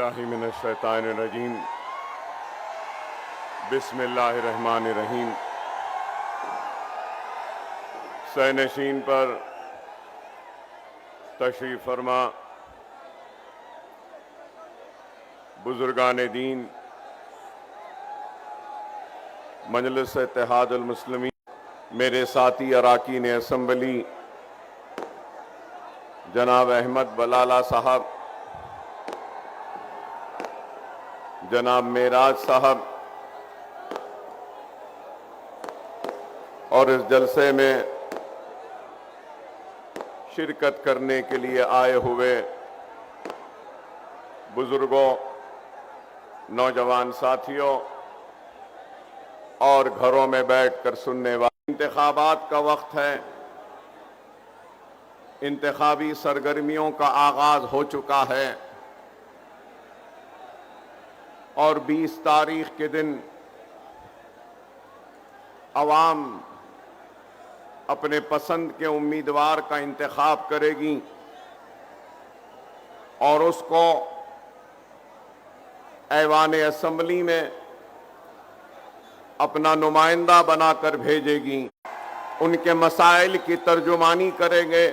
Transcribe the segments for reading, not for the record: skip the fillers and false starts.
बिल्लाहि मिनश्शैतानिर्रजीम बिस्मिल्लाहिर्रहमानिर्रहीम। सैनशीन पर तशरीफ़ फरमा बुजुर्गान दीन, मजलिस इत्तेहादुल मुस्लिमीन, मेरे साथी अराकीन असम्बली जनाब अहमद बलाला साहब, जनाब मेराज साहब और इस जलसे में शिरकत करने के लिए आए हुए बुजुर्गों, नौजवान साथियों और घरों में बैठकर सुनने वाले, इंतखाबात का वक्त है। इंतखाबी सरगर्मियों का आगाज हो चुका है और 20 तारीख के दिन अवाम अपने पसंद के उम्मीदवार का इंतखाब करेगी और उसको ऐवान असम्बली में अपना नुमाइंदा बनाकर भेजेगी। उनके मसाइल की तर्जुमानी करेंगे,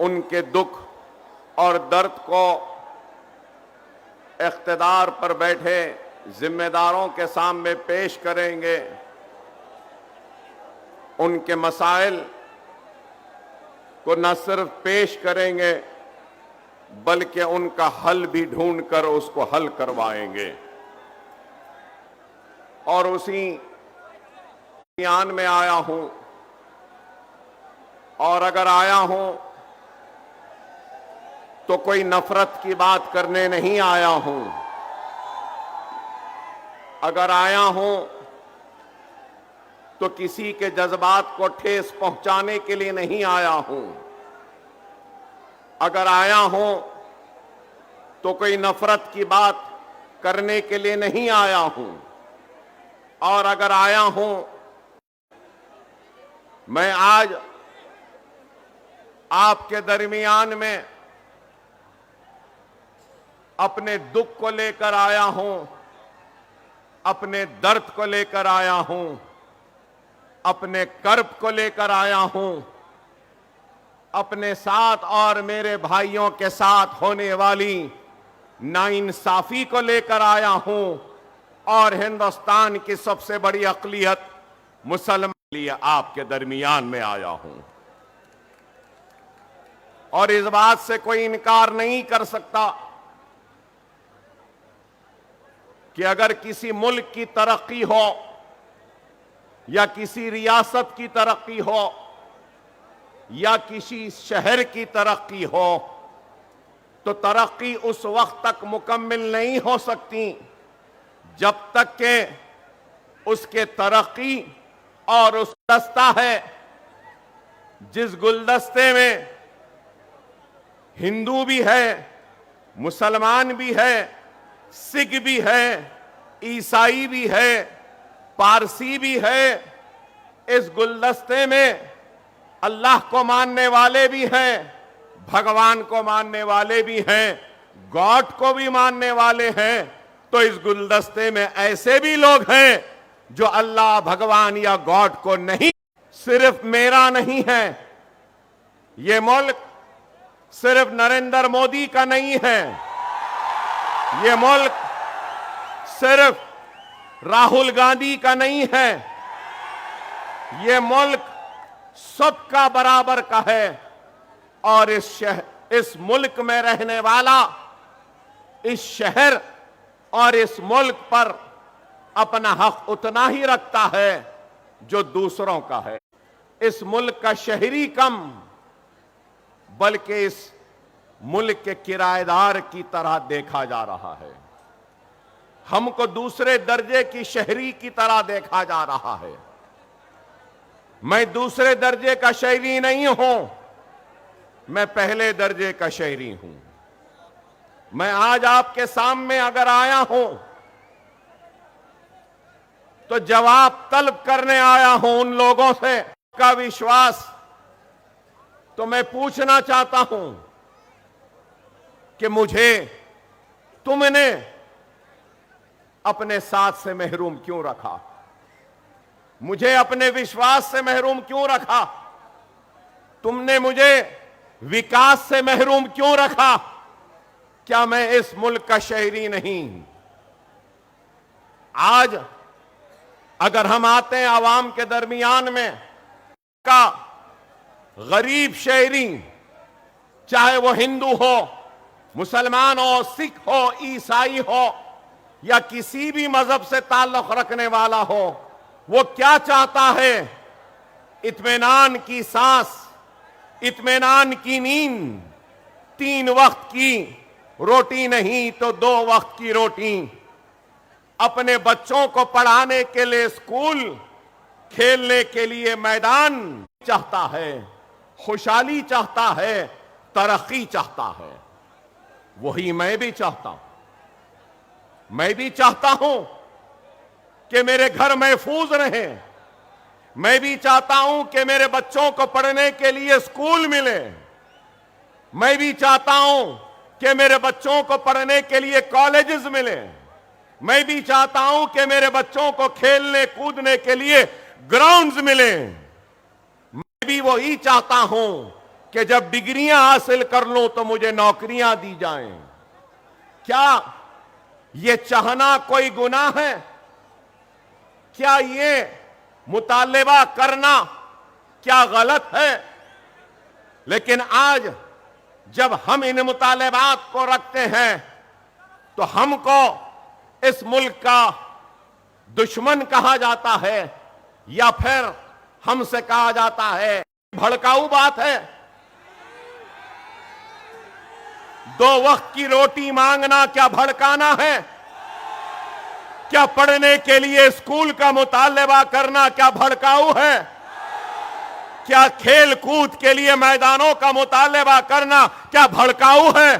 उनके दुख और दर्द को इख्तिदार पर बैठे जिम्मेदारों के सामने पेश करेंगे। उनके मसाइल को न सिर्फ पेश करेंगे बल्कि उनका हल भी ढूंढकर उसको हल करवाएंगे। और उसी बयान में आया हूं, और अगर आया हूं तो कोई नफरत की बात करने नहीं आया हूं। अगर आया हूं तो किसी के जज्बात को ठेस पहुंचाने के लिए नहीं आया हूं। अगर आया हूं तो कोई नफरत की बात करने के लिए नहीं आया हूं। और अगर आया हूं, मैं आज आपके दरमियान में अपने दुख को लेकर आया हूं, अपने दर्द को लेकर आया हूं, अपने कर्ब को लेकर आया हूं, अपने साथ और मेरे भाइयों के साथ होने वाली नाइंसाफी को लेकर आया हूं और हिंदुस्तान की सबसे बड़ी अक़लियत मुसलमान लिए आपके दरमियान में आया हूं। और इस बात से कोई इनकार नहीं कर सकता कि अगर किसी मुल्क की तरक्की हो या किसी रियासत की तरक्की हो या किसी शहर की तरक्की हो तो तरक्की उस वक्त तक मुकम्मल नहीं हो सकती जब तक के उसके तरक्की और उस गुलदस्ता है जिस गुलदस्ते में हिंदू भी है, मुसलमान भी है, सिख भी है, ईसाई भी है, पारसी भी है। इस गुलदस्ते में अल्लाह को मानने वाले भी हैं, भगवान को मानने वाले भी हैं, गॉड को भी मानने वाले हैं। तो इस गुलदस्ते में ऐसे भी लोग हैं जो अल्लाह, भगवान या गॉड को नहीं। सिर्फ मेरा नहीं है ये मुल्क, सिर्फ नरेंद्र मोदी का नहीं है ये मुल्क, सिर्फ राहुल गांधी का नहीं है ये मुल्क, सबका बराबर का है। और इस मुल्क में रहने वाला इस शहर और इस मुल्क पर अपना हक उतना ही रखता है जो दूसरों का है। इस मुल्क का शहरी कम बल्कि इस मुल्क के किराएदार की तरह देखा जा रहा है। हमको दूसरे दर्जे की शहरी की तरह देखा जा रहा है। मैं दूसरे दर्जे का शहरी नहीं हूं, मैं पहले दर्जे का शहरी हूं। मैं आज आपके सामने अगर आया हूं तो जवाब तलब करने आया हूं उन लोगों से का विश्वास। तो मैं पूछना चाहता हूं कि मुझे तुमने अपने साथ से महरूम क्यों रखा, मुझे अपने विश्वास से महरूम क्यों रखा, तुमने मुझे विकास से महरूम क्यों रखा। क्या मैं इस मुल्क का शहरी नहीं? आज अगर हम आते हैं आवाम के दरमियान में, का गरीब शहरी, चाहे वो हिंदू हो, मुसलमान हो, सिख हो, ईसाई हो या किसी भी मजहब से ताल्लुक रखने वाला हो, वो क्या चाहता है? इत्मीनान की सांस, इत्मीनान की नींद, 3 वक्त की रोटी नहीं तो 2 वक्त की रोटी, अपने बच्चों को पढ़ाने के लिए स्कूल, खेलने के लिए मैदान चाहता है, खुशहाली चाहता है, तरक्की चाहता है। वही मैं भी चाहता हूं। मैं भी चाहता हूं कि मेरे घर महफूज रहे। मैं भी चाहता हूं कि मेरे बच्चों को पढ़ने के लिए स्कूल मिले। मैं भी चाहता हूं कि मेरे बच्चों को पढ़ने के लिए कॉलेजेस मिले। मैं भी चाहता हूं कि मेरे बच्चों को खेलने कूदने के लिए ग्राउंड्स मिले। मैं भी वही चाहता हूं कि जब डिग्रियां हासिल कर लूं तो मुझे नौकरियां दी जाएं। क्या ये चाहना कोई गुनाह है? क्या ये मुतालबा करना क्या गलत है? लेकिन आज जब हम इन मुतालबात को रखते हैं तो हमको इस मुल्क का दुश्मन कहा जाता है या फिर हमसे कहा जाता है भड़काऊ बात है। 2 वक्त की रोटी मांगना क्या भड़काना है? क्या पढ़ने के लिए स्कूल का मुतालबा करना क्या भड़काऊ है? क्या खेल कूद के लिए मैदानों का मुतालबा करना क्या भड़काऊ है?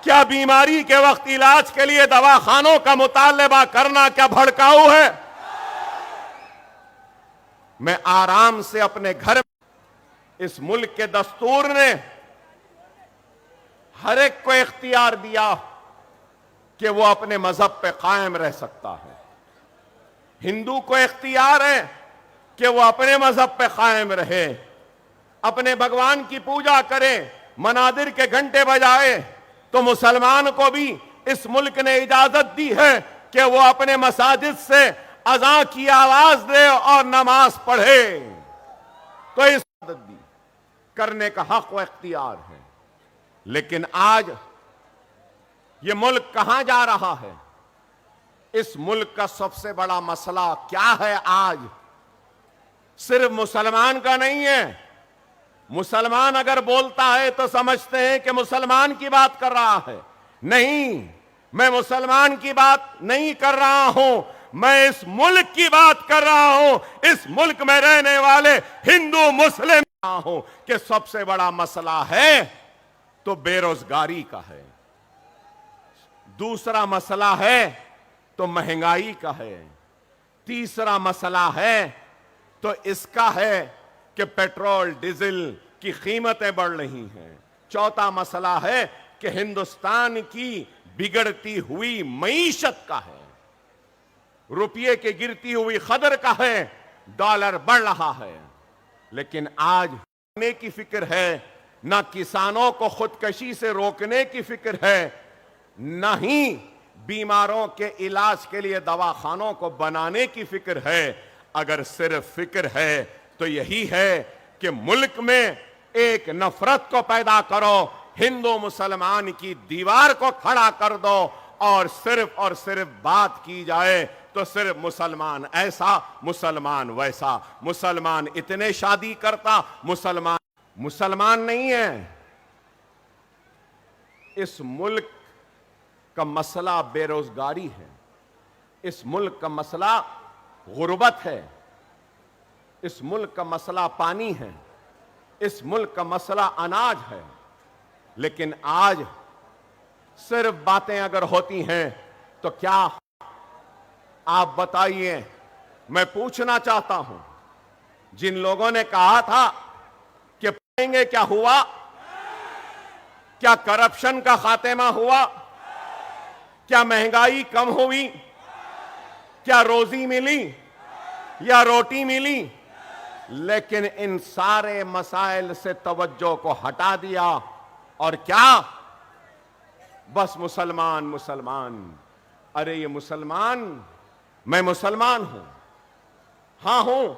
क्या बीमारी के वक्त इलाज के लिए दवाखानों का मुतालबा करना क्या भड़काऊ है? मैं आराम से अपने घर में, इस मुल्क के दस्तूर ने हर एक को इख्तियार दिया कि वो अपने मजहब पे कायम रह सकता है। हिंदू को इख्तियार है कि वो अपने मजहब पे कायम रहे, अपने भगवान की पूजा करे, मनादिर के घंटे बजाए। तो मुसलमान को भी इस मुल्क ने इजाजत दी है कि वो अपने मसाजिद से अज़ां की आवाज दे और नमाज पढ़े। तो इस इजाजत दी करने का हक व इख्तियार है। लेकिन आज ये मुल्क कहां जा रहा है? इस मुल्क का सबसे बड़ा मसला क्या है आज? सिर्फ मुसलमान का नहीं है। मुसलमान अगर बोलता है तो समझते हैं कि मुसलमान की बात कर रहा है। नहीं, मैं मुसलमान की बात नहीं कर रहा हूं, मैं इस मुल्क की बात कर रहा हूं। इस मुल्क में रहने वाले हिंदू मुस्लिम हूं कि सबसे बड़ा मसला है तो बेरोजगारी का है, दूसरा मसला है तो महंगाई का है, तीसरा मसला है तो इसका है कि पेट्रोल डीजल की कीमतें बढ़ रही हैं, चौथा मसला है कि हिंदुस्तान की बिगड़ती हुई मईशत का है, रुपये की गिरती हुई कदर का है, डॉलर बढ़ रहा है। लेकिन आज रोकने की फिक्र है, ना किसानों को खुदकशी से रोकने की फिक्र है, ना ही बीमारों के इलाज के लिए दवाखानों को बनाने की फिक्र है। अगर सिर्फ फिक्र है तो यही है कि मुल्क में एक नफरत को पैदा करो, हिंदू मुसलमान की दीवार को खड़ा कर दो और सिर्फ बात की जाए तो सिर्फ मुसलमान ऐसा, मुसलमान वैसा, मुसलमान इतने शादी करता, मुसलमान नहीं है। इस मुल्क का मसला बेरोजगारी है, इस मुल्क का मसला गुर्बत है, इस मुल्क का मसला पानी है, इस मुल्क का मसला अनाज है। लेकिन आज सिर्फ बातें अगर होती हैं तो क्या आप बताइए, मैं पूछना चाहता हूं, जिन लोगों ने कहा था कि पढ़ेंगे क्या हुआ? क्या करप्शन का खात्मा हुआ? क्या महंगाई कम हुई? क्या रोजी मिली या रोटी मिली? लेकिन इन सारे मसाइल से तवज्जो को हटा दिया और क्या? बस मुसलमान मुसलमान। अरे ये मुसलमान, मैं मुसलमान हूं, हां हूं,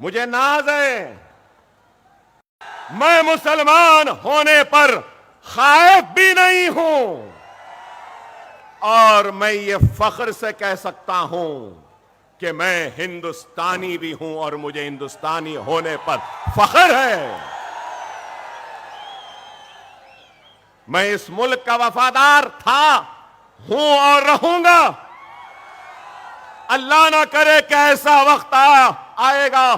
मुझे नाज है। मैं मुसलमान होने पर खाइफ भी नहीं हूं और मैं ये फख्र से कह सकता हूं कि मैं हिंदुस्तानी भी हूं और मुझे हिंदुस्तानी होने पर फख्र है। मैं इस मुल्क का वफादार था, हूं और रहूंगा। अल्लाह ना करे कि ऐसा वक्त आएगा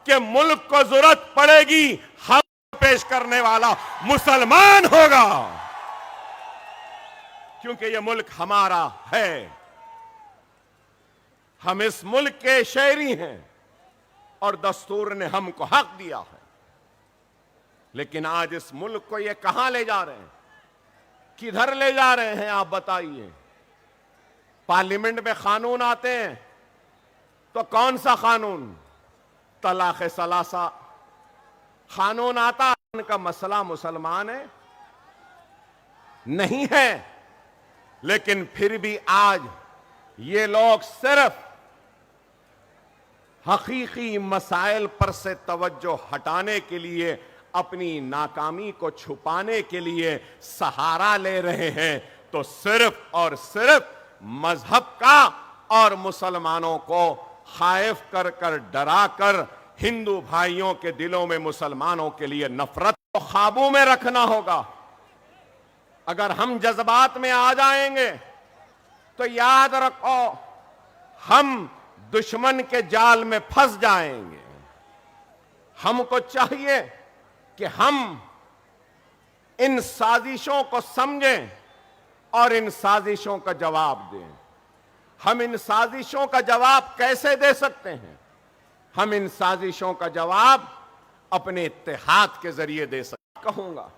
कि मुल्क को जरूरत पड़ेगी, हम पेश करने वाला मुसलमान होगा, क्योंकि यह मुल्क हमारा है। हम इस मुल्क के शहरी हैं और दस्तूर ने हमको हक दिया है। लेकिन आज इस मुल्क को ये कहां ले जा रहे हैं, किधर ले जा रहे हैं, आप बताइए। पार्लियामेंट में कानून आते हैं तो कौन सा कानून? तलाक सलासा कानून आता, उनका मसला मुसलमान है नहीं है। लेकिन फिर भी आज ये लोग सिर्फ हकीकी मसाइल पर से तवज्जो हटाने के लिए, अपनी नाकामी को छुपाने के लिए सहारा ले रहे हैं। तो सिर्फ और सिर्फ मजहब का और मुसलमानों को खाइफ कर कर, डरा कर, हिंदू भाइयों के दिलों में मुसलमानों के लिए नफरत को काबू में रखना होगा। अगर हम जज्बात में आ जाएंगे तो याद रखो, हम दुश्मन के जाल में फंस जाएंगे। हमको चाहिए कि हम इन साजिशों को समझें और इन साजिशों का जवाब दें। हम इन साजिशों का जवाब कैसे दे सकते हैं? हम इन साजिशों का जवाब अपने इत्तेहाद के जरिए दे सकते। कहूंगा,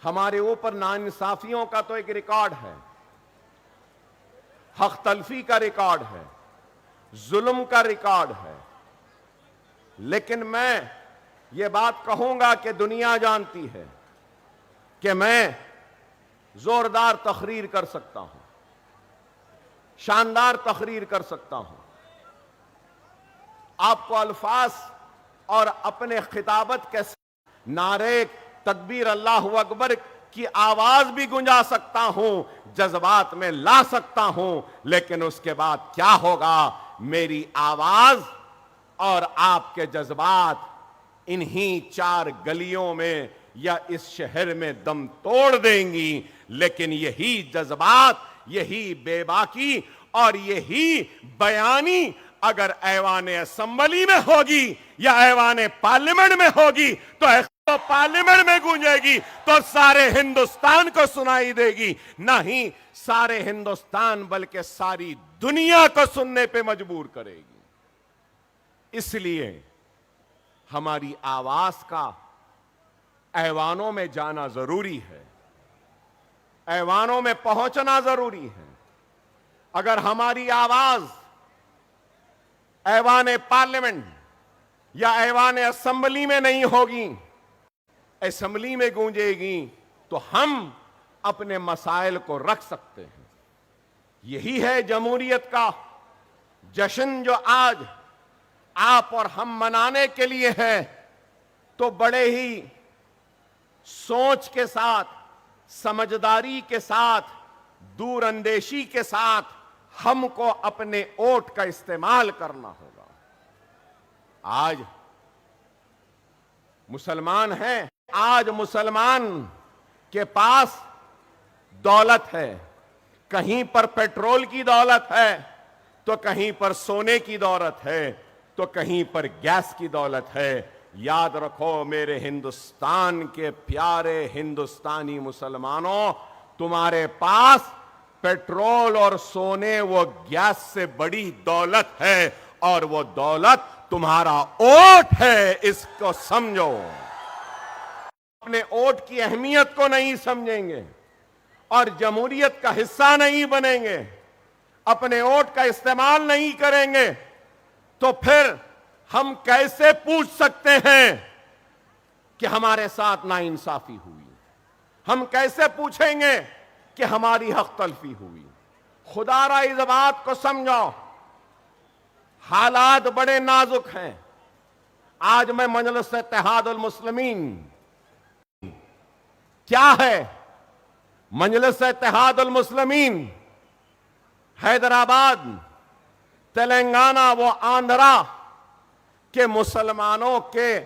हमारे ऊपर नाइंसाफियों का तो एक रिकॉर्ड है, हक तलफी का रिकॉर्ड है, जुल्म का रिकॉर्ड है। लेकिन मैं ये बात कहूंगा कि दुनिया जानती है कि मैं जोरदार तकरीर कर सकता हूं, शानदार तकरीर कर सकता हूं। आपको अल्फाज और अपने खिताबत के नारे तकबीर अल्लाहु अकबर की आवाज भी गुंजा सकता हूं, जज्बात में ला सकता हूं। लेकिन उसके बाद क्या होगा? मेरी आवाज और आपके जज्बात इन्हीं चार गलियों में या इस शहर में दम तोड़ देंगी। लेकिन यही जज्बात, यही बेबाकी और यही बयानी अगर ऐवान असेंबली में होगी या ऐवान पार्लियामेंट में होगी तो पार्लियामेंट में गूंजेगी तो सारे हिंदुस्तान को सुनाई देगी। नहीं सारे हिंदुस्तान बल्कि सारी दुनिया को सुनने पे मजबूर करेगी। इसलिए हमारी आवाज का ऐवानों में जाना जरूरी है, ऐवानों में पहुंचना जरूरी है। अगर हमारी आवाज ऐवान पार्लियामेंट या ऐवान असेंबली में नहीं होगी, असेंबली में गूंजेगी, तो हम अपने मसाइल को रख सकते हैं। यही है जमहूरियत का जश्न जो आज आप और हम मनाने के लिए है। तो बड़े ही सोच के साथ, समझदारी के साथ, दूरअंदेशी के साथ हमको अपने वोट का इस्तेमाल करना होगा। आज मुसलमान हैं, आज मुसलमान के पास दौलत है, कहीं पर पेट्रोल की दौलत है तो कहीं पर सोने की दौलत है तो कहीं पर गैस की दौलत है। याद रखो मेरे हिंदुस्तान के प्यारे हिंदुस्तानी मुसलमानों, तुम्हारे पास पेट्रोल और सोने वो गैस से बड़ी दौलत है और वो दौलत तुम्हारा वोट है, इसको समझो। अपने वोट की अहमियत को नहीं समझेंगे और जमहूरियत का हिस्सा नहीं बनेंगे, अपने वोट का इस्तेमाल नहीं करेंगे, तो फिर हम कैसे पूछ सकते हैं कि हमारे साथ नाइंसाफी हुई? हम कैसे पूछेंगे कि हमारी हक तलफी हुई? खुदारा इस बात को समझो, हालात बड़े नाजुक हैं। आज मैं मजलिस इत्तेहादुल मुस्लिमीन क्या है? मजलिस इत्तेहादुल मुस्लिमीन हैदराबाद, तेलंगाना व आंध्रा के मुसलमानों के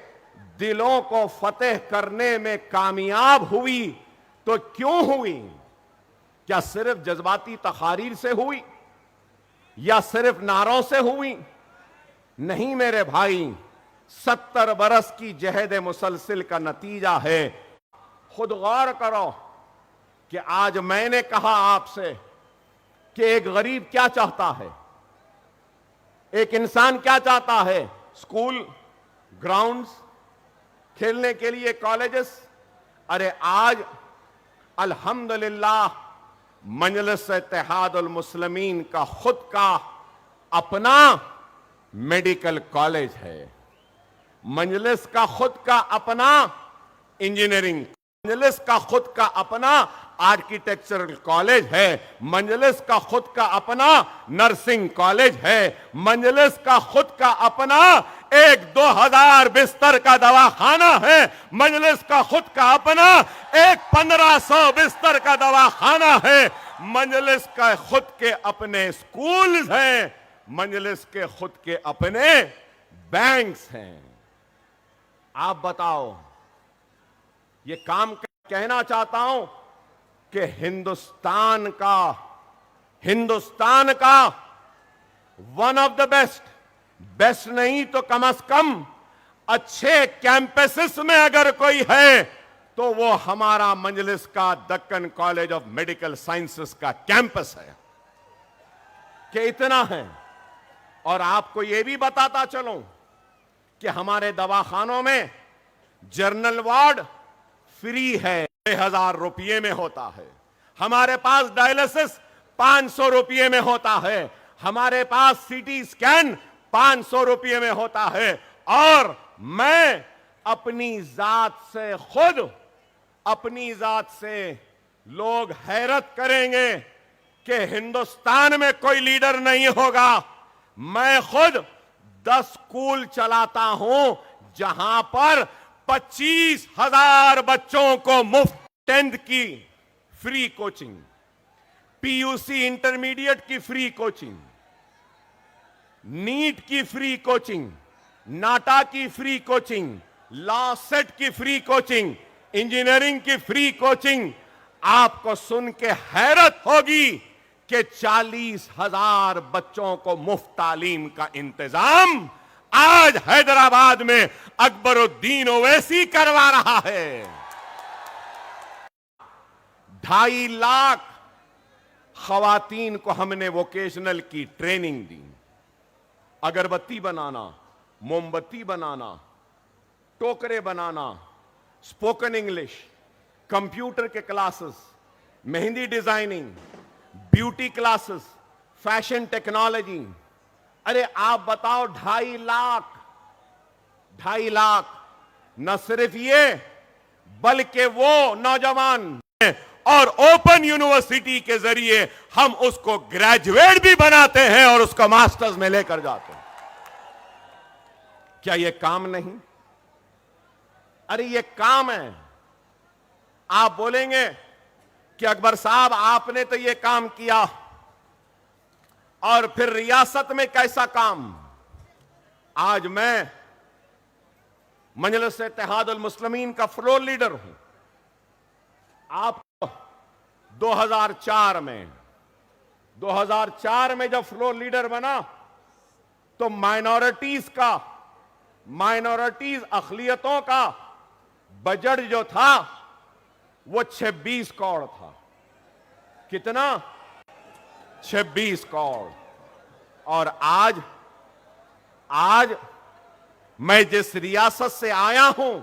दिलों को फतेह करने में कामयाब हुई। तो क्यों हुई? क्या सिर्फ जज्बाती तकारीर से हुई या सिर्फ नारों से हुई? नहीं मेरे भाई, 70 बरस की जहद मुसलसिल का नतीजा है। खुद गौर करो कि आज मैंने कहा आपसे कि एक गरीब क्या चाहता है, एक इंसान क्या चाहता है? स्कूल, ग्राउंड्स, खेलने के लिए कॉलेजेस। अरे आज अल्हम्दुलिल्लाह मजलिस इत्तेहादुल मुस्लिमीन का खुद का अपना मेडिकल कॉलेज है, मजलिस का खुद का अपना इंजीनियरिंग, मजलिस का खुद का अपना आर्किटेक्चरल कॉलेज है, मजलिस का खुद का अपना नर्सिंग कॉलेज है, मजलिस का खुद का अपना एक 2000 बिस्तर का दवाखाना है, मजलिस का खुद का अपना एक 1500 बिस्तर का दवाखाना है, मजलिस का खुद के अपने स्कूल्स हैं, मजलिस के खुद के अपने बैंक्स हैं। आप बताओ, ये काम कहना चाहता हूं कि हिंदुस्तान का वन ऑफ द बेस्ट नहीं तो कम से कम अच्छे कैंपसेस में अगर कोई है तो वो हमारा मजलिस का Deccan college of medical sciences का कैंपस है। कि इतना है। और आपको ये भी बताता चलूं कि हमारे दवाखानों में जनरल वार्ड फ्री है, 1000 रुपये में होता है। हमारे पास डायलिसिस 500 रुपये में होता है। हमारे पास सीटी स्कैन 500 रुपये में होता है। और मैं अपनी जात से लोग हैरत करेंगे कि हिंदुस्तान में कोई लीडर नहीं होगा। मैं खुद 10 स्कूल चलाता हूं जहां पर 25,000 बच्चों को मुफ्त 10th की फ्री कोचिंग, पीयूसी इंटरमीडिएट की फ्री कोचिंग, नीट की फ्री कोचिंग, नाटा की फ्री कोचिंग, लॉ सेट की फ्री कोचिंग, इंजीनियरिंग की फ्री कोचिंग। आपको सुन के हैरत होगी कि 40,000 बच्चों को मुफ्त तालीम का इंतजाम आज हैदराबाद में अकबरुद्दीन ओवैसी करवा रहा है। 2.5 लाख खवातीन को हमने वोकेशनल की ट्रेनिंग दी। अगरबत्ती बनाना, मोमबत्ती बनाना, टोकरे बनाना, स्पोकन इंग्लिश, कंप्यूटर के classes, mehndi designing, beauty classes, fashion technology. अरे आप बताओ, 2.5 लाख न सिर्फ ये बल्कि वो नौजवान और ओपन यूनिवर्सिटी के जरिए हम उसको ग्रेजुएट भी बनाते हैं और उसको मास्टर्स में लेकर जाते हैं। क्या ये काम नहीं? अरे ये काम है। आप बोलेंगे कि अकबर साहब आपने तो ये काम किया और फिर रियासत में कैसा काम? आज मैं मजलिस इत्तेहादुल मुस्लिमीन का फ्लोर लीडर हूं। आप 2004 में जब फ्लोर लीडर बना तो माइनॉरिटीज अक़लियतों का बजट जो था वो 26 करोड़ था। कितना? 26 करोड़। और आज मैं जिस रियासत से आया हूं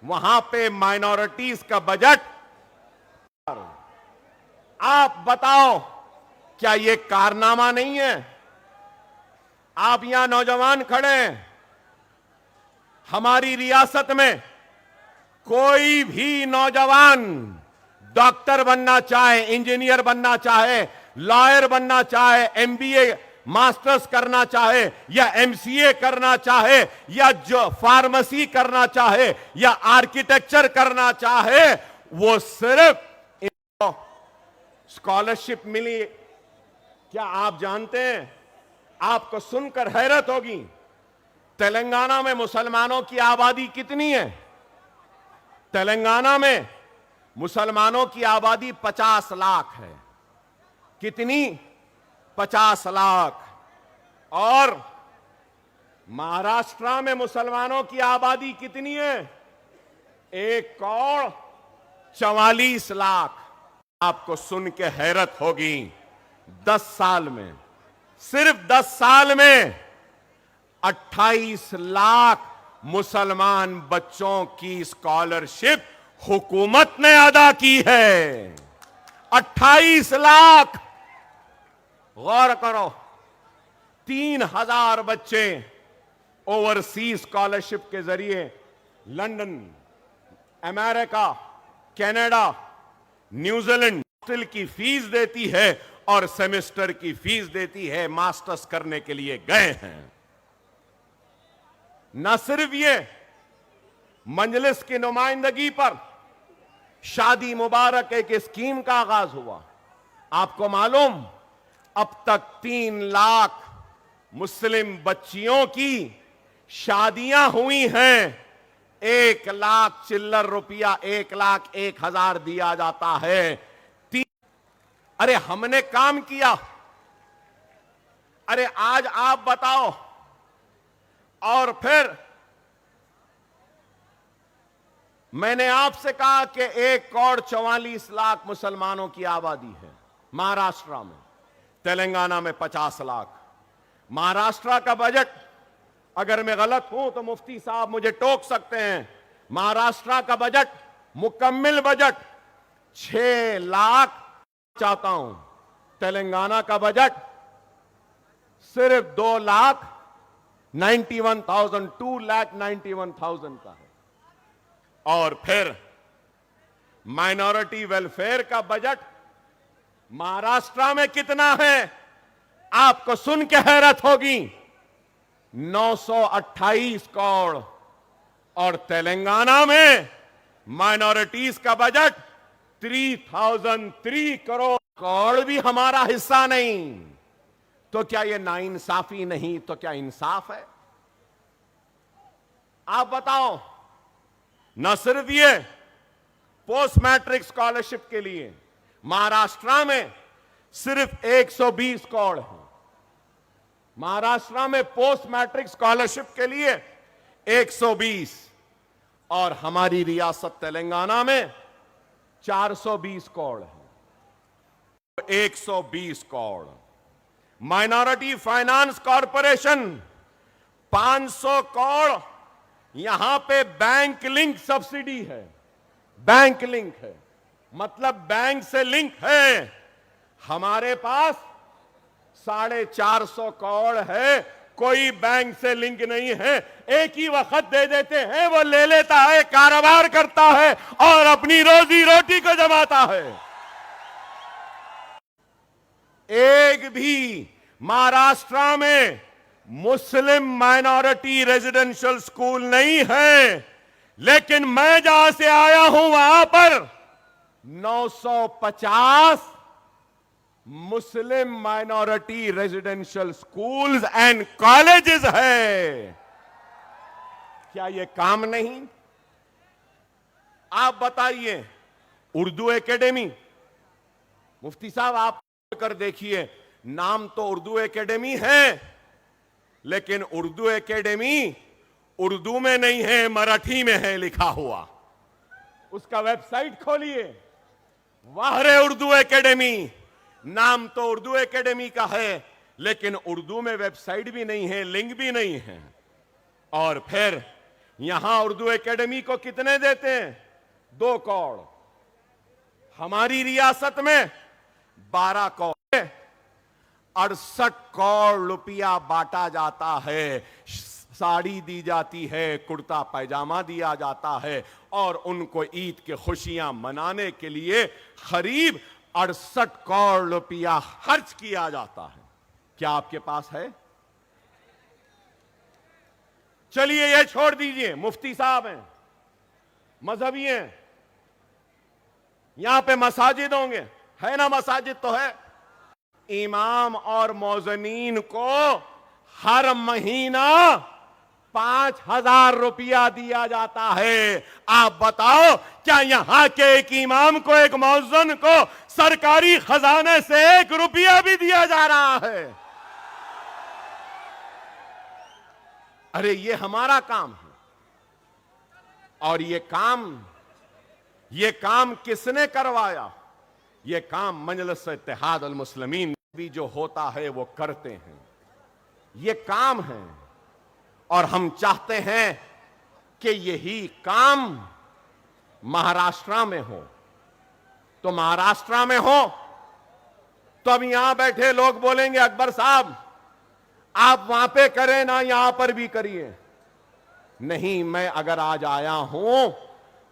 वहां पे माइनॉरिटीज का बजट। आप बताओ, क्या ये कारनामा नहीं है? आप यहां नौजवान खड़े हैं, हमारी रियासत में कोई भी नौजवान डॉक्टर बनना चाहे, इंजीनियर बनना चाहे, लॉयर बनना चाहे, एमबीए मास्टर्स करना चाहे, या एमसीए करना चाहे, या जो फार्मेसी करना चाहे, या आर्किटेक्चर करना चाहे, वो सिर्फ स्कॉलरशिप मिली। क्या आप जानते हैं, आपको सुनकर हैरत होगी, तेलंगाना में मुसलमानों की आबादी कितनी है? तेलंगाना में मुसलमानों की आबादी 50 लाख है। कितनी? 50 लाख। और महाराष्ट्र में मुसलमानों की आबादी कितनी है? 1 करोड़ 44 लाख। आपको सुन के हैरत होगी, 10 साल में, सिर्फ 10 साल में 28 लाख मुसलमान बच्चों की स्कॉलरशिप हुकूमत ने अदा की है। 28 लाख। गौर करो, 3000 बच्चे ओवरसीज स्कॉलरशिप के जरिए London, America, Canada, New Zealand hostel की फीस देती है और सेमेस्टर की फीस देती है, मास्टर्स करने के लिए गए हैं। न सिर्फ ये, मजलिस की नुमाइंदगी पर शादी मुबारक एक स्कीम का आगाज हुआ। आपको मालूम, अब तक 3 लाख मुस्लिम बच्चियों की शादियां हुई हैं। 1 लाख चिल्लर रुपया, 1,01,000 दिया जाता है। अरे हमने काम किया। अरे आज आप बताओ। और फिर मैंने आपसे कहा कि 1 करोड़ 44 लाख मुसलमानों की आबादी है महाराष्ट्र में, तेलंगाना में 50 लाख। महाराष्ट्र का बजट, अगर मैं गलत हूं तो मुफ्ती साहब मुझे टोक सकते हैं, महाराष्ट्र का बजट, मुकम्मिल बजट 6 लाख चाहता हूं। तेलंगाना का बजट सिर्फ 2,91,000 का है। और फिर माइनॉरिटी वेलफेयर का बजट महाराष्ट्र में कितना है? आपको सुन के हैरत होगी, 928 करोड़। और तेलंगाना में माइनॉरिटीज का बजट 3,003 करोड़ भी हमारा हिस्सा नहीं। तो क्या यह नाइंसाफी नहीं तो क्या इंसाफ है? आप बताओ। न सिर्फ ये, पोस्ट मैट्रिक स्कॉलरशिप के लिए महाराष्ट्र में सिर्फ 120 करोड़ है। महाराष्ट्र में पोस्ट मैट्रिक स्कॉलरशिप के लिए 120, और हमारी रियासत तेलंगाना में 420 करोड़ है। 120 crore. Minority finance corporation 500 crore, यहां पे बैंक लिंक सब्सिडी है। बैंक लिंक है, मतलब बैंक से लिंक है। हमारे पास 450 करोड़ है, कोई बैंक से लिंक नहीं है। एक ही वक्त दे देते हैं, वो ले लेता है, कारोबार करता है और अपनी रोजी रोटी को जमाता है। एक भी महाराष्ट्र में मुस्लिम माइनॉरिटी रेजिडेंशियल स्कूल नहीं है, लेकिन मैं जहां से आया हूं वहां पर 950 मुस्लिम minority residential schools and colleges है। क्या यह काम नहीं? आप बताइए। उर्दू एकेडमी, मुफ्ती साहब आप कर देखिए, नाम तो उर्दू एकेडमी है, लेकिन उर्दू एकेडमी उर्दू में नहीं है, मराठी में है लिखा हुआ। उसका वेबसाइट खोलिए, वाहरे उर्दू एकेडमी। नाम तो उर्दू एकेडमी का है, लेकिन उर्दू में वेबसाइट भी नहीं है, लिंक भी नहीं है। और फिर यहां उर्दू एकेडमी को कितने देते हैं? 2 करोड़। हमारी रियासत में 12 करोड़, 68 करोड़ रुपया बांटा जाता है। साड़ी दी जाती है, कुर्ता पैजामा दिया जाता है और उनको ईद के खुशियां मनाने के लिए करीब 68 करोड़ रुपया खर्च किया जाता है। क्या आपके पास है? चलिए ये छोड़ दीजिए, मुफ्ती साहब हैं, मजहबी हैं, यहां पे मसाजिद होंगे, है ना? मसाजिद तो है। इमाम और मौजनीन को हर महीना 5,000 रुपया दिया जाता है। आप बताओ, क्या यहां के एक इमाम को, एक मौजन को सरकारी खजाने से 1 रुपया भी दिया जा रहा है? अरे ये हमारा काम है। और ये काम किसने करवाया? ये काम मजलिस इत्तेहाद अल मुस्लिमीन भी जो होता है वो करते हैं। ये काम है और हम चाहते हैं कि यही काम महाराष्ट्र में हो। तो महाराष्ट्र में हो तो अब यहां बैठे लोग बोलेंगे, अकबर साहब आप वहां पे करें ना, यहां पर भी करिए। नहीं, मैं अगर आज आया हूं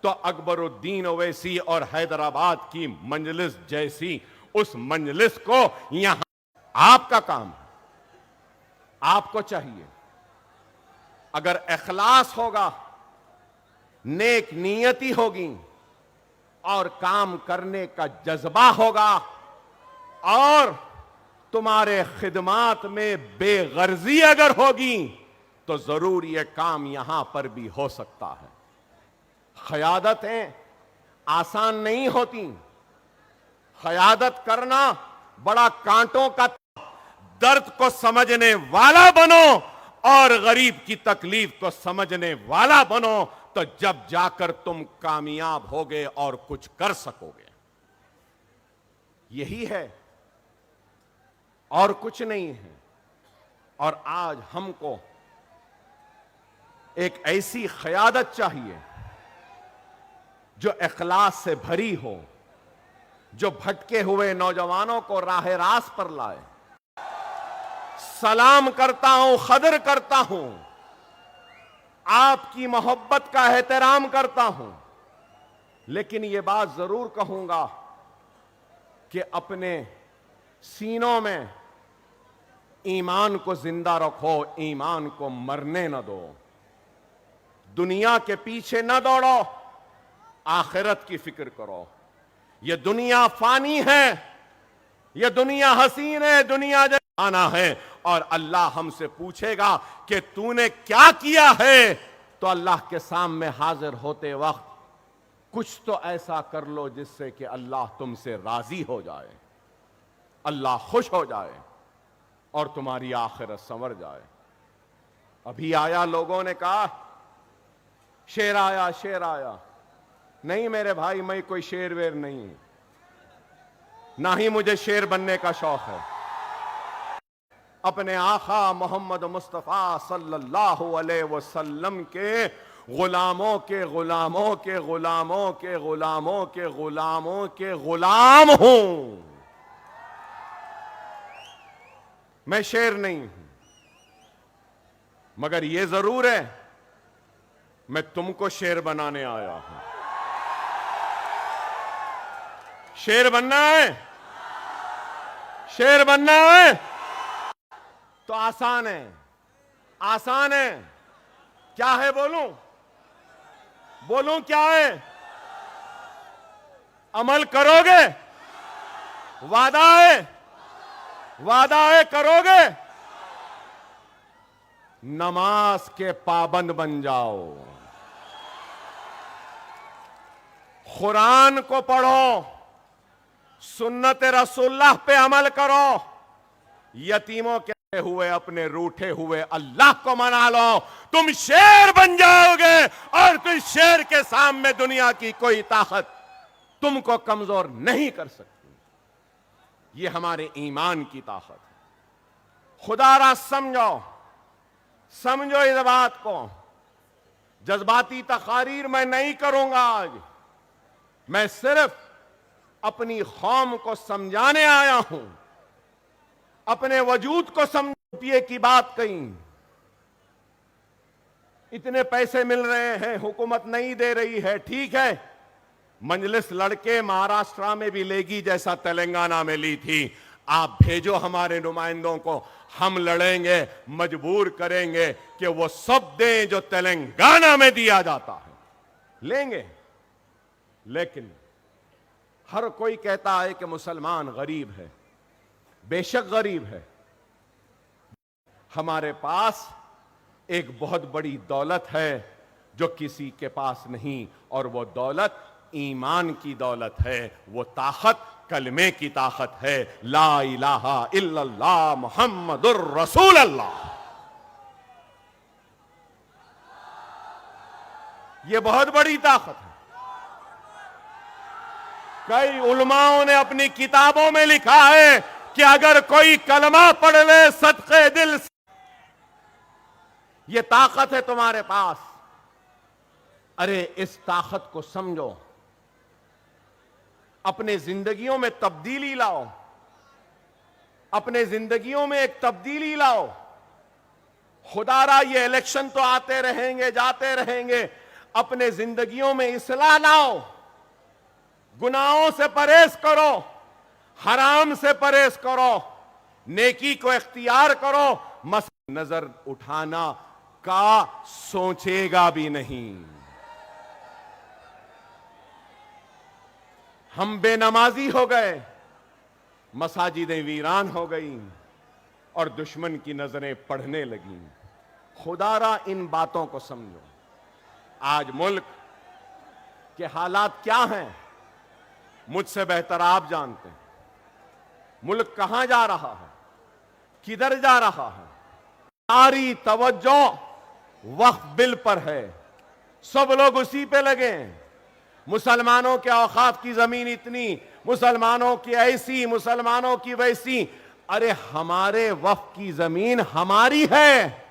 तो अकबरुद्दीन ओवैसी और हैदराबाद की मजलिस जैसी उस मजलिस को यहां, आपका काम है, आपको चाहिए। अगर इखलास होगा, नेक नियति होगी और काम करने का जज्बा होगा और तुम्हारे खिदमात में बेगर्जी अगर होगी तो जरूर यह काम यहां पर भी हो सकता है। क़यादतें आसान नहीं होती। क़यादत करना बड़ा कांटों का, दर्द को समझने वाला बनो और गरीब की तकलीफ को समझने वाला बनो, तो जब जाकर तुम कामयाब होगे और कुछ कर सकोगे। यही है और कुछ नहीं है। और आज हमको एक ऐसी क़यादत चाहिए जो इखलास से भरी हो, जो भटके हुए नौजवानों को राह रास्त पर लाए। सलाम करता हूं, कदर करता हूं, आपकी मोहब्बत का एहतराम करता हूं, लेकिन यह बात जरूर कहूंगा कि अपने सीनों में ईमान को जिंदा रखो, ईमान को मरने न दो। दुनिया के पीछे न दौड़ो, आखिरत की फिक्र करो। यह दुनिया फानी है, यह दुनिया हसीन है, दुनिया आना है और अल्लाह हमसे पूछेगा कि तूने क्या किया है। तो अल्लाह के सामने हाजिर होते वक्त कुछ तो ऐसा कर लो जिससे कि अल्लाह तुमसे राजी हो जाए, अल्लाह खुश हो जाए और तुम्हारी आखिरत संवर जाए। अभी आया, लोगों ने कहा शेर आया, शेर आया। नहीं मेरे भाई, मैं कोई शेर वेर नहीं, ना ही मुझे शेर बनने का शौक है। अपने आका मोहम्मद मुस्तफा सल्लल्लाहु अलैहि वसल्लम के गुलामों के गुलामों के गुलामों के गुलामों के गुलामों के गुलाम हूं। मैं शेर नहीं हूं, मगर यह जरूर है मैं तुमको शेर बनाने आया हूं। शेर बनना है, शेर बनना है तो आसान है, आसान है। क्या है बोलूं? बोलूं क्या है? अमल करोगे? वादा है, वादा है, करोगे? नमाज के पाबंद बन जाओ, कुरान को पढ़ो, सुन्नत रसूलुल्लाह पे अमल करो, यतीमों के हुए अपने रूठे हुए अल्लाह को मना लो। तुम शेर बन जाओगे और तुम शेर के सामने दुनिया की कोई ताकत तुमको कमजोर नहीं कर सकती। ये हमारे ईमान की ताकत है। खुदारा समझो, समझो इस बात को। जज्बाती तकारीर मैं नहीं करूंगा। आज मैं सिर्फ अपनी कौम को समझाने आया हूं, अपने वजूद को समझिए की बात कही। इतने पैसे मिल रहे हैं, हुकूमत नहीं दे रही है, ठीक है, मजलिस लड़के महाराष्ट्र में भी लेगी जैसा तेलंगाना में ली थी। आप भेजो हमारे नुमाइंदों को, हम लड़ेंगे, मजबूर करेंगे कि वो सब दें जो तेलंगाना में दिया जाता है, लेंगे। लेकिन हर कोई कहता है कि मुसलमान गरीब है, बेशक गरीब है। हमारे पास एक बहुत बड़ी दौलत है जो किसी के पास नहीं, और वो दौलत ईमान की दौलत है, वो ताकत कलमे की ताकत है, ला इलाहा इल्लल्लाह मुहम्मदुर रसूल अल्लाह। ये बहुत बड़ी ताकत है। कई उलमाओं ने अपनी किताबों में लिखा है कि अगर कोई कलमा पढ़ ले सदके दिल से, ये ताकत है तुम्हारे पास। अरे इस ताकत को समझो, अपने जिंदगियों में तब्दीली लाओ, अपने जिंदगियों में एक तब्दीली लाओ। खुदारा ये इलेक्शन तो आते रहेंगे, जाते रहेंगे, अपने जिंदगियों में इस्लाह लाओ, गुनाहों से परहेज करो, हराम से परहेज करो, नेकी को इख्तियार करो। नजर उठाना का सोचेगा भी नहीं। हम बेनमाजी हो गए, मसाजिदें वीरान हो गई और दुश्मन की नजरें पढ़ने लगी। खुदारा इन बातों को समझो। आज मुल्क के हालात क्या हैं मुझसे बेहतर आप जानते हैं। मुल्क कहां जा रहा है, किधर जा रहा है। सारी तवज्जो वक्फ बिल पर है, सब लोग उसी पे लगे हैं। मुसलमानों के औकात की जमीन इतनी, मुसलमानों की ऐसी, मुसलमानों की वैसी। अरे हमारे वक्फ की जमीन हमारी है,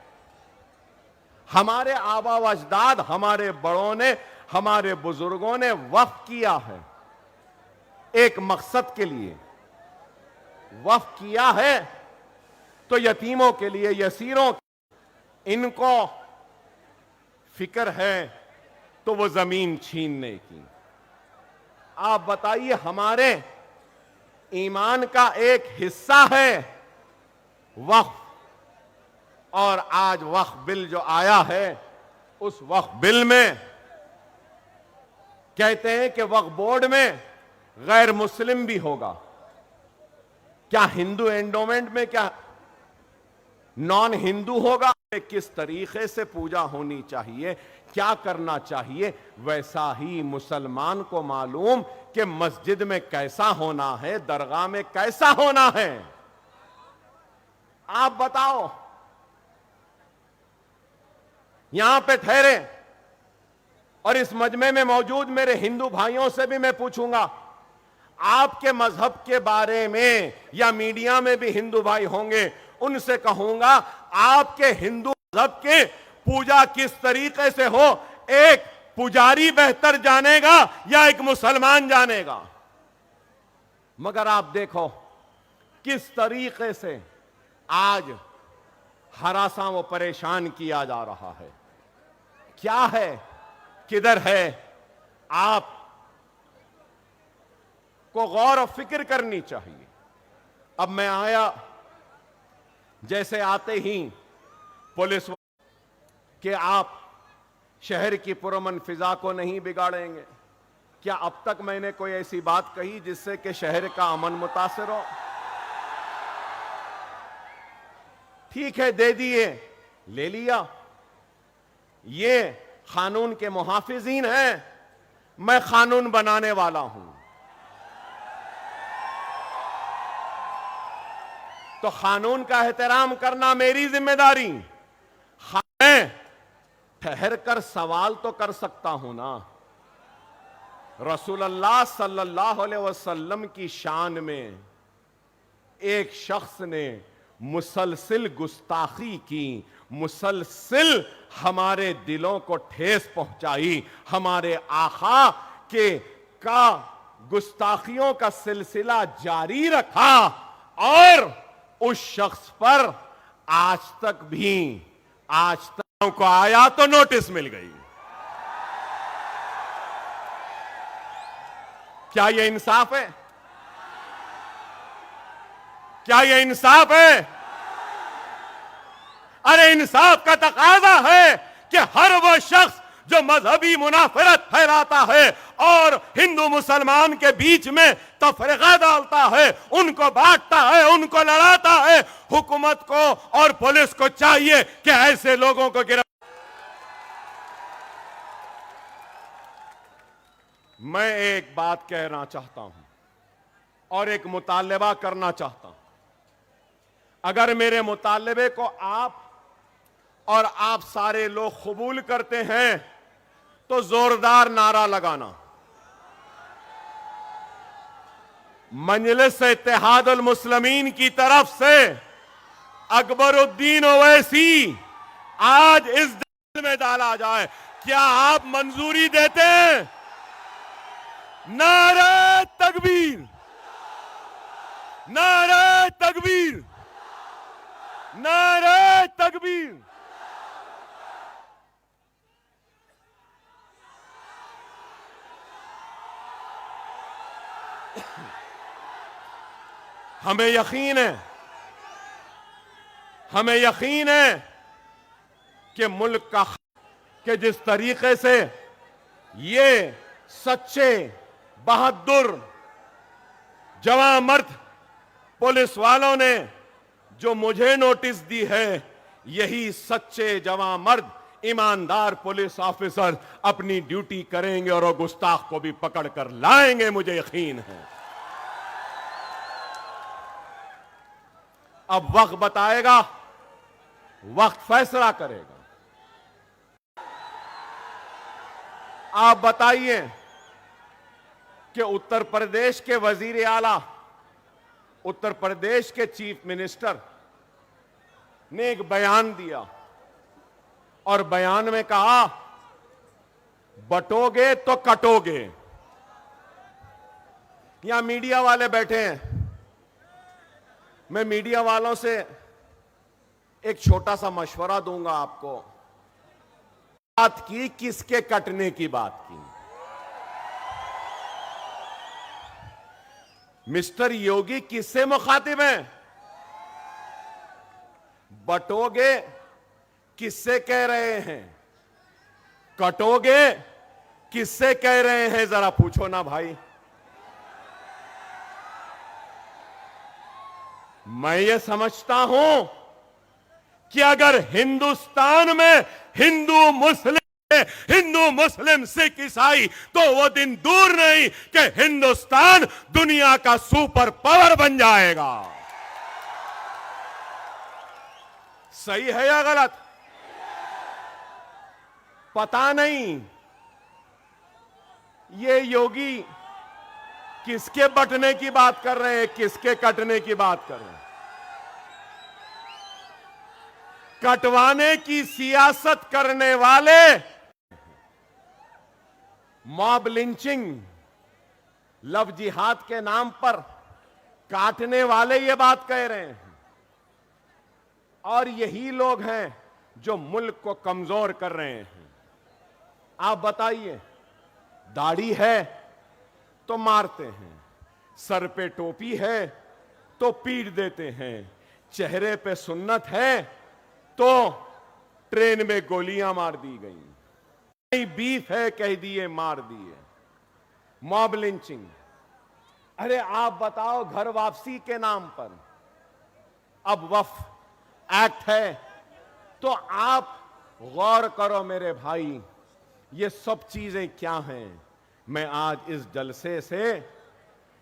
हमारे आबा व अजदाद, हमारे बड़ों ने, हमारे बुजुर्गों ने वक्फ किया है, एक मकसद के लिए वक्फ किया है। तो यतीमों के लिए, यसीरों, इनको फिक्र है तो वो जमीन छीनने की। आप बताइए, हमारे ईमान का एक हिस्सा है वक्फ, और आज वक्फ बिल जो आया है, उस वक्फ बिल में कहते हैं कि वक्फ बोर्ड में गैर मुस्लिम भी होगा। क्या हिंदू एंडोमेंट में क्या नॉन हिंदू होगा? किस तरीके से पूजा होनी चाहिए, क्या करना चाहिए, वैसा ही मुसलमान को मालूम कि मस्जिद में कैसा होना है, दरगाह में कैसा होना है। आप बताओ, यहां पे ठहरे और इस मजमे में मौजूद मेरे हिंदू भाइयों से भी मैं पूछूंगा, आपके मजहब के बारे में, या मीडिया में भी हिंदू भाई होंगे, उनसे कहूंगा आपके हिंदू मजहब के पूजा किस तरीके से हो, एक पुजारी बेहतर जानेगा या एक मुसलमान जानेगा? मगर आप देखो किस तरीके से आज हरासा व परेशान किया जा रहा है। क्या है, किधर है? आप को गौर और फिक्र करनी चाहिए। अब मैं आया, जैसे आते ही पुलिस कि आप शहर की पुरअमन फिजा को नहीं बिगाड़ेंगे। क्या अब तक मैंने कोई ऐसी बात कही जिससे कि शहर का अमन मुतासिर हो? ठीक है, दे दिए, ले लिया। ये कानून के मुहाफिजीन हैं, मैं कानून बनाने वाला हूं। तो कानून का एहतराम करना मेरी जिम्मेदारी। मैं ठहर कर सवाल तो कर सकता हूं ना। रसूलुल्लाह सल्लल्लाहु अलैहि वसल्लम की शान में एक शख्स ने मुसलसिल गुस्ताखी की, मुसलसिल हमारे दिलों को ठेस पहुंचाई, हमारे आका के का गुस्ताखियों का सिलसिला जारी रखा और उस शख्स पर आज तक को आया तो नोटिस मिल गई। क्या यह इंसाफ है? क्या यह इंसाफ है? अरे इंसाफ का तकाजा है कि हर वो शख्स जो मजहबी मुनाफरत फैलाता है और हिंदू मुसलमान के बीच में तफरीका डालता है, उनको बांटता है, उनको लड़ाता है, हुकूमत को और पुलिस को चाहिए कि ऐसे लोगों को गिरफ्तार। मैं एक बात कहना चाहता हूं और एक मुतालबा करना चाहता हूं। अगर मेरे मुतालबे को आप और आप सारे लोग कबूल करते हैं तो जोरदार नारा लगाना। मजलिस इत्तेहादुल मुस्लिमीन की तरफ से अकबरुद्दीन ओवैसी आज इस दिल में डाला जाए। क्या आप मंजूरी देते हैं? नारे तकबीर, नारे तकबीर, नारे तकबीर। हमें यकीन है कि मुल्क का कि जिस तरीके से ये सच्चे बहादुर जवां मर्द पुलिस वालों ने जो मुझे नोटिस दी है, यही सच्चे जवां मर्द ईमानदार पुलिस ऑफिसर अपनी ड्यूटी करेंगे और वो गुस्ताख को भी पकड़ कर लाएंगे, मुझे यकीन है। अब वक्त बताएगा, वक्त फैसला करेगा। आप बताइए कि उत्तर प्रदेश के वजीर आला, उत्तर प्रदेश के चीफ मिनिस्टर ने एक बयान दिया और बयान में कहा बटोगे तो कटोगे। यहां मीडिया वाले बैठे हैं, मैं मीडिया वालों से एक छोटा सा मशवरा दूंगा आपको। बात की किसके कटने की बात की? मिस्टर योगी किससे मुखातिब हैं? बटोगे किससे कह रहे हैं? कटोगे किससे कह रहे हैं? जरा पूछो ना भाई। मैं ये समझता हूं कि अगर हिंदुस्तान में हिंदू मुस्लिम सिख ईसाई, तो वो दिन दूर नहीं कि हिंदुस्तान दुनिया का सुपर पावर बन जाएगा। सही है या गलत? पता नहीं ये योगी किसके बटने की बात कर रहे हैं, किसके कटने की बात कर रहे हैं। कटवाने की सियासत करने वाले, मॉब लिंचिंग, लव जिहाद के नाम पर काटने वाले ये बात कह रहे हैं। और यही लोग हैं जो मुल्क को कमजोर कर रहे हैं। आप बताइए, दाढ़ी है तो मारते हैं, सर पे टोपी है तो पीट देते हैं, चेहरे पे सुन्नत है तो ट्रेन में गोलियां मार दी गई, बीफ है कह दिए मार दिए। Mob lynching. अरे आप बताओ, घर वापसी के नाम पर अब वक्फ एक्ट है, तो आप गौर करो मेरे भाई, ये सब चीजें क्या हैं। मैं आज इस जलसे से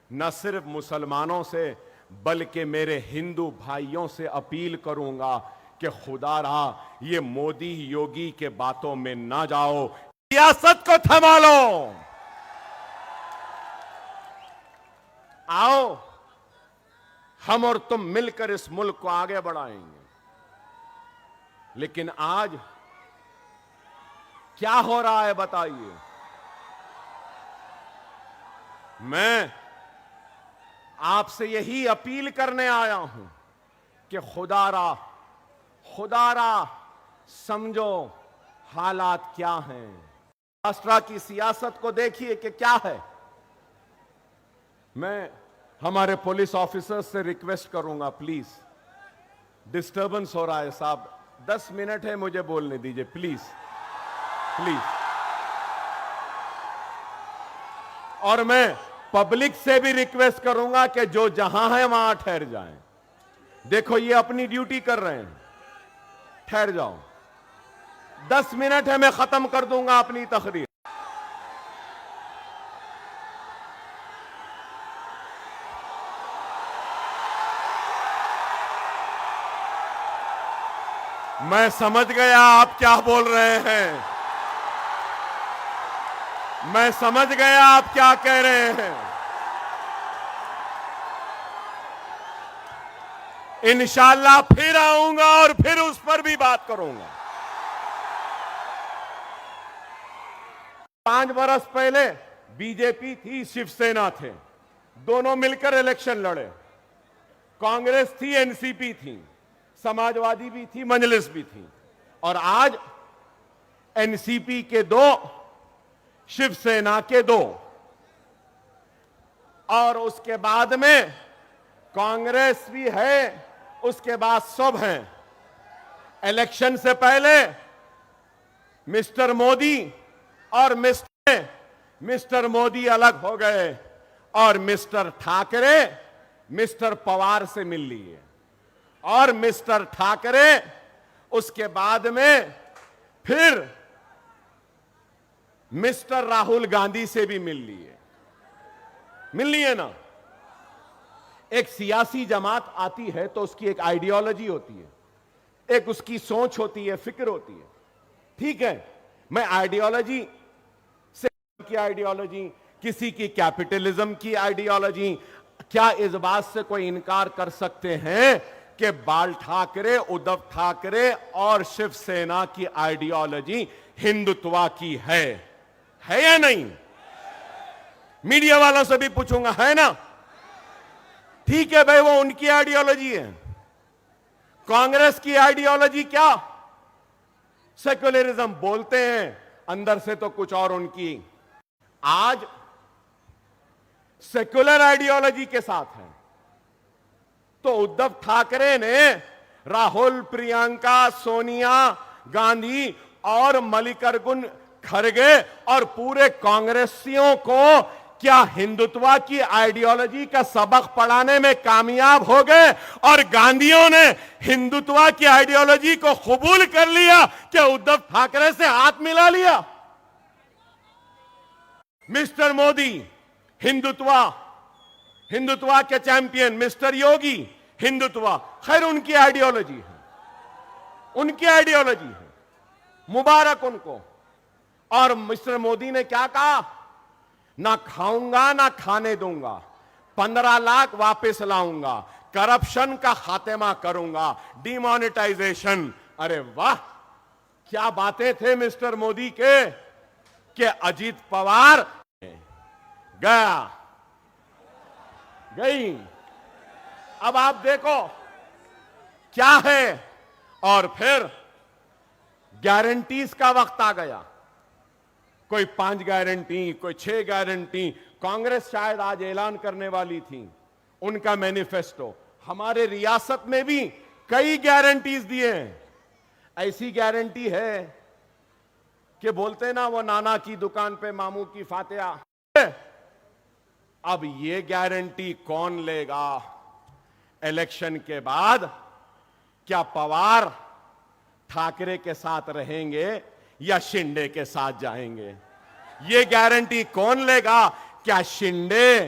न सिर्फ मुसलमानों से बल्कि मेरे हिंदू भाइयों से अपील करूंगा कि खुदा रहा ये मोदी योगी के बातों में ना जाओ, सियासत को थमा लो। आओ हम और तुम मिलकर इस मुल्क को आगे बढ़ाएंगे। लेकिन आज क्या हो रहा है बताइए। मैं आपसे यही अपील करने आया हूं कि खुदारा समझो हालात क्या हैं। राष्ट्र की सियासत को देखिए कि क्या है। मैं हमारे पुलिस ऑफिसर्स से रिक्वेस्ट करूंगा, प्लीज, डिस्टर्बेंस हो रहा है साहब, 10 मिनट है, मुझे बोलने दीजिए प्लीज प्लीज। और मैं पब्लिक से भी रिक्वेस्ट करूंगा कि जो जहां है वहां ठहर जाएं। देखो ये अपनी ड्यूटी कर रहे हैं, ठहर जाओ। 10 मिनट है, मैं खत्म कर दूंगा अपनी तकरीर। मैं समझ गया आप क्या बोल रहे हैं, मैं समझ गया आप क्या कह रहे हैं। इंशाअल्लाह फिर आऊंगा और फिर उस पर भी बात करूंगा। 5 बरस पहले बीजेपी थी, शिवसेना थे, दोनों मिलकर इलेक्शन लड़े। कांग्रेस थी, एनसीपी थी, समाजवादी भी थी, मजलिस भी थी। और आज एनसीपी के 2, शिवसेना के 2, और उसके बाद में कांग्रेस भी है, उसके बाद सब हैं। इलेक्शन से पहले मिस्टर मोदी और मिस्टर मोदी अलग हो गए और मिस्टर ठाकरे मिस्टर पवार से मिल लिए, और मिस्टर ठाकरे उसके बाद में फिर मिस्टर राहुल गांधी से भी मिल लिए ना। एक सियासी जमात आती है तो उसकी एक आइडियोलॉजी होती है, एक उसकी सोच होती है, फिक्र होती है। ठीक है, मैं आइडियोलॉजी से की आइडियोलॉजी, किसी की कैपिटलिज्म की आइडियोलॉजी, क्या इस बात से कोई इनकार कर सकते हैं कि बाल ठाकरे, उद्धव ठाकरे और शिवसेना की आइडियोलॉजी हिंदुत्व की है या नहीं? मीडिया वालों से भी पूछूंगा, है ना? ठीक है भाई, वो उनकी आइडियोलॉजी है। कांग्रेस की आइडियोलॉजी क्या? सेक्युलरिज्म बोलते हैं, अंदर से तो कुछ और उनकी। आज सेक्युलर आइडियोलॉजी के साथ है तो उद्धव ठाकरे ने राहुल, प्रियंका, सोनिया गांधी और मल्लिकार्जुन खड़गे और पूरे कांग्रेसियों को क्या हिंदुत्व की आइडियोलॉजी का सबक पढ़ाने में कामयाब हो गए, और गांधीयों ने हिंदुत्व की आइडियोलॉजी को कबूल कर लिया कि उद्धव ठाकरे से हाथ मिला लिया। मिस्टर मोदी हिंदुत्व के चैंपियन, मिस्टर योगी हिंदुत्व, खैर उनकी आइडियोलॉजी है, उनकी आइडियोलॉजी है, मुबारक उनको। और मिस्टर मोदी ने क्या कहा? ना खाऊंगा ना खाने दूंगा, 15 लाख वापस लाऊंगा, करप्शन का खात्मा करूंगा, डिमोनेटाइजेशन। अरे वाह, क्या बातें थे मिस्टर मोदी के कि अजीत पवार गई। अब आप देखो क्या है। और फिर गारंटीज का वक्त आ गया, कोई 5 गारंटी, कोई 6 गारंटी। कांग्रेस शायद आज ऐलान करने वाली थी उनका मैनिफेस्टो। हमारे रियासत में भी कई गारंटीज दिए हैं। ऐसी गारंटी है कि बोलते ना, वो नाना की दुकान पे मामू की फातिहा। अब ये गारंटी कौन लेगा? इलेक्शन के बाद क्या पवार ठाकरे के साथ रहेंगे या शिंदे के साथ जाएंगे? ये गारंटी कौन लेगा? क्या शिंदे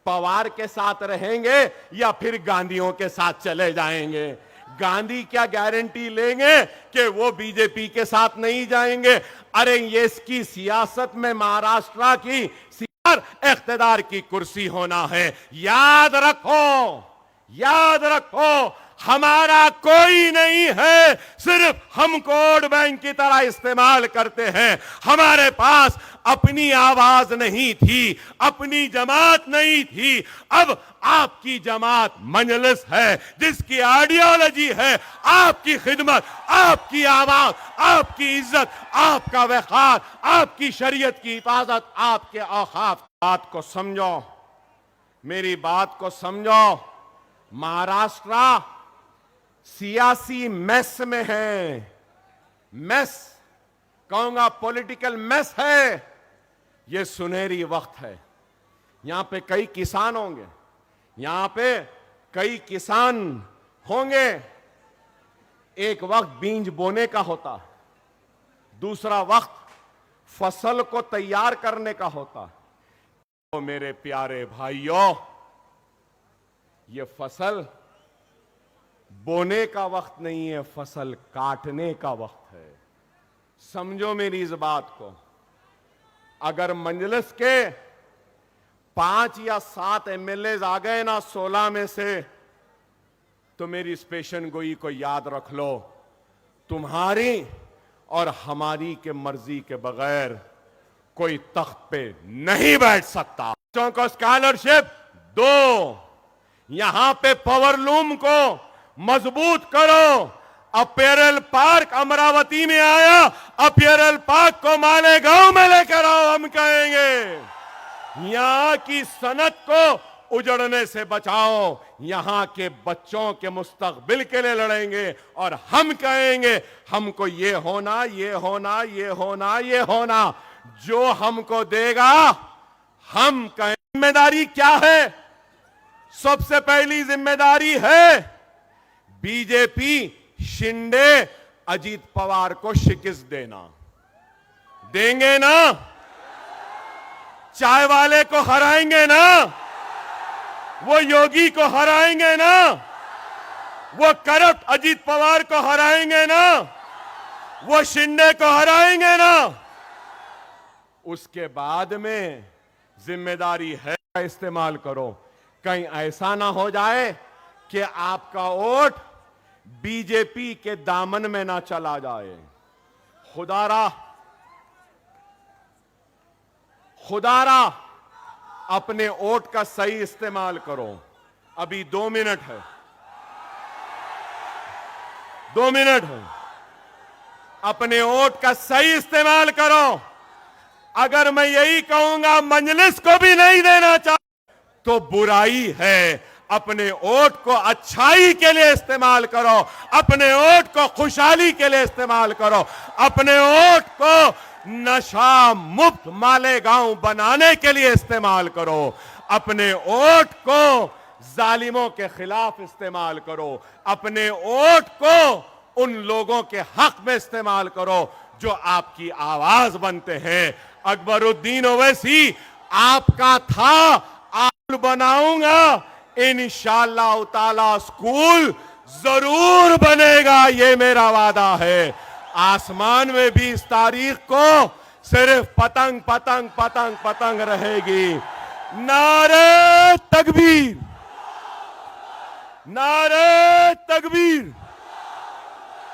पवार के साथ रहेंगे या फिर गांधीयों के साथ चले जाएंगे? गांधी क्या गारंटी लेंगे कि वो बीजेपी के साथ नहीं जाएंगे? अरे ये इसकी सियासत में महाराष्ट्र की इख्तिदार की कुर्सी होना है। याद रखो, याद रखो, हमारा कोई नहीं है, सिर्फ हम वोट बैंक की तरह इस्तेमाल करते हैं। हमारे पास अपनी आवाज नहीं थी, अपनी जमात नहीं थी। अब आपकी जमात मजलिस है, जिसकी आइडियोलॉजी है आपकी खिदमत, आपकी आवाज, आपकी इज्जत, आपका वक़ार, आपकी शरीयत की हिफाजत, आपके औकाफ। बात को समझो, मेरी बात को समझो। महाराष्ट्र सियासी मेस में है, मेस कहूंगा, पॉलिटिकल मेस है। ये सुनहरी वक्त है। यहां पे कई किसान होंगे, यहां पे कई किसान होंगे। एक वक्त बीज बोने का होता, दूसरा वक्त फसल को तैयार करने का होता। तो मेरे प्यारे भाइयों, ये फसल बोने का वक्त नहीं है, फसल काटने का वक्त है। समझो मेरी इस बात को। अगर मजलिस के 5 या 7 एमएलए आ गए ना 16 में से, तो मेरी इस पेशन गोई को याद रख लो, तुम्हारी और हमारी के मर्जी के बगैर कोई तख्त पे नहीं बैठ सकता। बच्चों को स्कॉलरशिप दो, यहां पे पावरलूम को मजबूत करो। अपीयरल पार्क अमरावती में आया, अपीयरल पार्क को मालेगांव में लेकर आओ। हम कहेंगे यहां की सनत को उजड़ने से बचाओ, यहां के बच्चों के मुस्तकबिल के लिए लड़ेंगे। और हम कहेंगे हमको ये होना, ये होना, ये होना, ये होना। जो हमको देगा हम कहें। जिम्मेदारी क्या है? सबसे पहली जिम्मेदारी है बीजेपी शिंदे अजीत पवार को शिकस्त देना। देंगे ना? चाय वाले को हराएंगे ना? वो योगी को हराएंगे ना? वो करप्ट अजीत पवार को हराएंगे ना? वो शिंदे को हराएंगे ना? उसके बाद में जिम्मेदारी है, इस्तेमाल करो। कहीं ऐसा ना हो जाए कि आपका वोट बीजेपी के दामन में ना चला जाए। खुदारा अपने वोट का सही इस्तेमाल करो। अभी 2 मिनट है, 2 मिनट है। अपने वोट का सही इस्तेमाल करो। अगर मैं यही कहूंगा मजलिस को भी नहीं देना चाहता तो बुराई है। अपने वोट को अच्छाई के लिए इस्तेमाल करो, अपने वोट को खुशहाली के लिए इस्तेमाल करो, अपने वोट को नशा मुक्त मालेगांव बनाने के लिए इस्तेमाल करो, अपने वोट को जालिमों के खिलाफ इस्तेमाल करो, अपने वोट को उन लोगों के हक में इस्तेमाल करो जो आपकी आवाज बनते हैं। अकबरुद्दीन ओवैसी आपका था, आप बनाऊंगा इंशाअल्लाह ताला। स्कूल जरूर बनेगा, ये मेरा वादा है। आसमान में भी इस तारीख को सिर्फ पतंग पतंग पतंग पतंग रहेगी। नारे तकबीर, नारे तकबीर,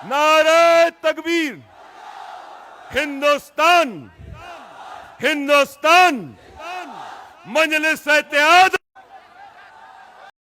नारे तकबीर। हिंदुस्तान, हिंदुस्तान, मजलिस-ए-इत्तेहाद।